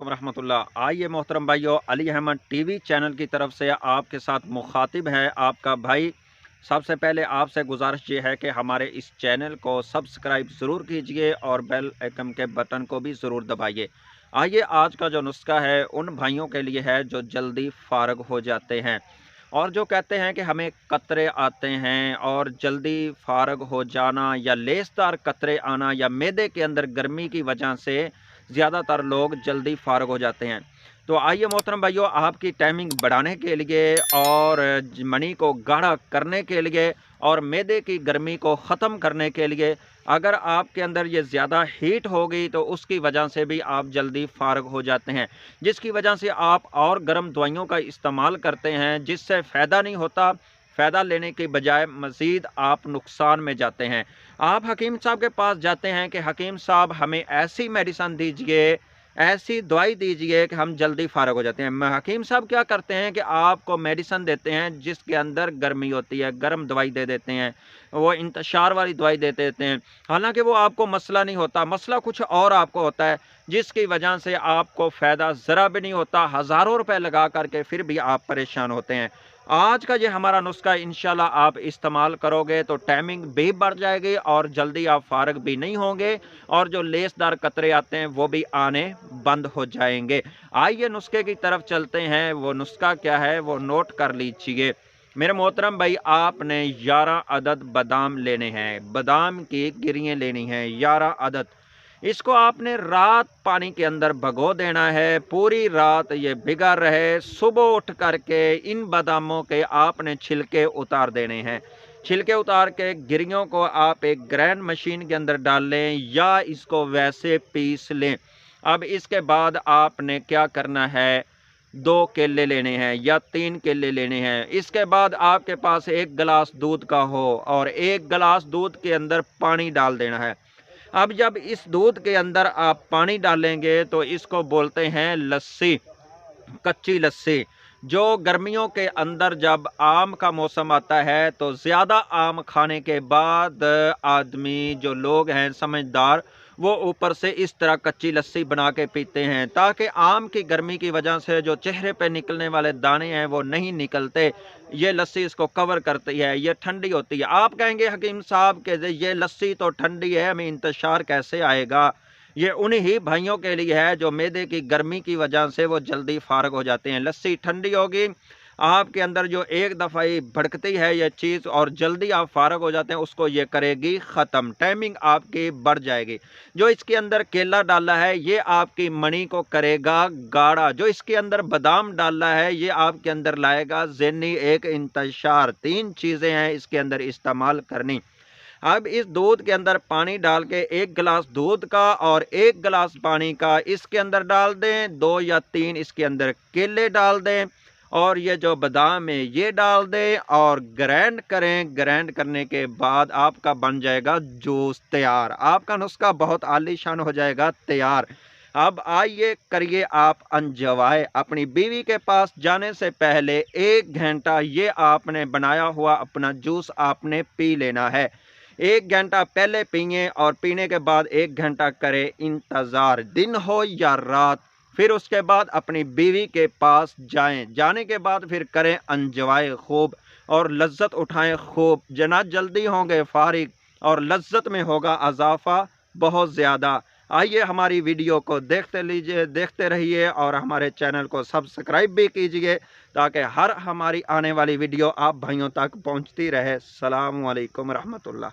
रहमतुल्लाह। आइए मोहतरम भाइयों, अली अहमद टीवी चैनल की तरफ से आपके साथ मुखातिब है आपका भाई। सबसे पहले आपसे गुजारिश ये है कि हमारे इस चैनल को सब्सक्राइब ज़रूर कीजिए और बेल आइकन के बटन को भी ज़रूर दबाइए। आइए, आज का जो नुस्खा है उन भाइयों के लिए है जो जल्दी फारग हो जाते हैं और जो कहते हैं कि हमें कतरे आते हैं और जल्दी फारग हो जाना या लेसदार कतरे आना या मैदे के अंदर गर्मी की वजह से ज़्यादातर लोग जल्दी फारग हो जाते हैं। तो आइए मोहतरम भाइयों, आपकी टाइमिंग बढ़ाने के लिए और मनी को गाढ़ा करने के लिए और मैदे की गर्मी को ख़त्म करने के लिए, अगर आपके अंदर ये ज़्यादा हीट होगी तो उसकी वजह से भी आप जल्दी फारग हो जाते हैं, जिसकी वजह से आप और गर्म दवाइयों का इस्तेमाल करते हैं जिससे फ़ायदा नहीं होता। फ़ायदा लेने के बजाय मज़ीद आप नुकसान में जाते हैं। आप हकीम साहब के पास जाते हैं कि हकीम साहब हमें ऐसी मेडिसिन दीजिए, ऐसी दवाई दीजिए कि हम जल्दी फारग हो जाते हैं। हकीम साहब क्या करते हैं कि आपको मेडिसिन देते हैं जिसके अंदर गर्मी होती है, गर्म दवाई दे देते हैं, वो इंतशार वाली दवाई दे देते हैं। हालांकि वो आपको मसला नहीं होता, मसला कुछ और आपको होता है, जिसकी वजह से आपको फ़ायदा ज़रा भी नहीं होता। हज़ारों रुपए लगा करके फिर भी आप परेशान होते हैं। आज का ये हमारा नुस्खा इंशाल्लाह आप इस्तेमाल करोगे तो टाइमिंग भी बढ़ जाएगी और जल्दी आप फारग भी नहीं होंगे और जो लेसदार कतरे आते हैं वो भी आने बंद हो जाएंगे। आइए नुस्खे की तरफ चलते हैं। वो नुस्खा क्या है वो नोट कर लीजिए मेरे मोहतरम भाई। आपने 11 अदद बादाम लेने हैं, बादाम की गिरियाँ लेनी हैं 11 अदद। इसको आपने रात पानी के अंदर भगो देना है, पूरी रात ये भिगा रहे। सुबह उठ करके इन बादामों के आपने छिलके उतार देने हैं। छिलके उतार के गिरियों को आप एक ग्राइंड मशीन के अंदर डाल लें या इसको वैसे पीस लें। अब इसके बाद आपने क्या करना है, 2 केले लेने हैं या 3 केले लेने हैं। इसके बाद आपके पास 1 गिलास दूध का हो और 1 गिलास दूध के अंदर पानी डाल देना है। अब जब इस दूध के अंदर आप पानी डालेंगे तो इसको बोलते हैं लस्सी, कच्ची लस्सी। जो गर्मियों के अंदर जब आम का मौसम आता है तो ज़्यादा आम खाने के बाद आदमी, जो लोग हैं समझदार, वो ऊपर से इस तरह कच्ची लस्सी बना के पीते हैं ताकि आम की गर्मी की वजह से जो चेहरे पे निकलने वाले दाने हैं वो नहीं निकलते। ये लस्सी इसको कवर करती है, ये ठंडी होती है। आप कहेंगे हकीम साहब के ये लस्सी तो ठंडी है, हमें इंतशार कैसे आएगा? ये उन्हीं भाइयों के लिए है जो मैदे की गर्मी की वजह से वो जल्दी फारग हो जाते हैं। लस्सी ठंडी होगी, आपके अंदर जो एक दफ़ा ही भड़कती है ये चीज़ और जल्दी आप फारग हो जाते हैं, उसको ये करेगी ख़त्म। टाइमिंग आपकी बढ़ जाएगी। जो इसके अंदर केला डाला है ये आपकी मणि को करेगा गाढ़ा। जो इसके अंदर बादाम डाला है ये आपके अंदर लाएगा ज़हनी एक इंतशार। 3 चीज़ें हैं इसके अंदर इस्तेमाल करनी। अब इस दूध के अंदर पानी डाल के 1 गिलास दूध का और 1 गिलास पानी का इसके अंदर डाल दें। 2 या 3 इसके अंदर केले डाल दें और ये जो बादाम है ये डाल दें और ग्राइंड करें। ग्राइंड करने के बाद आपका बन जाएगा जूस तैयार। आपका नुस्खा बहुत आलीशान हो जाएगा तैयार। अब आइए करिए आप अंजवाए। अपनी बीवी के पास जाने से पहले 1 घंटा ये आपने बनाया हुआ अपना जूस आपने पी लेना है। 1 घंटा पहले पिए और पीने के बाद 1 घंटा करें इंतज़ार, दिन हो या रात। फिर उसके बाद अपनी बीवी के पास जाएं। जाने के बाद फिर करें अंजवाए खूब और लज्जत उठाएं खूब। जना जल्दी होंगे फारिग और लज्जत में होगा इजाफा बहुत ज़्यादा। आइए हमारी वीडियो को देखते लीजिए, देखते रहिए और हमारे चैनल को सब्सक्राइब भी कीजिए ताकि हर हमारी आने वाली वीडियो आप भाइयों तक पहुंचती रहे। अस्सलामु अलैकुम रहमतुल्लाह।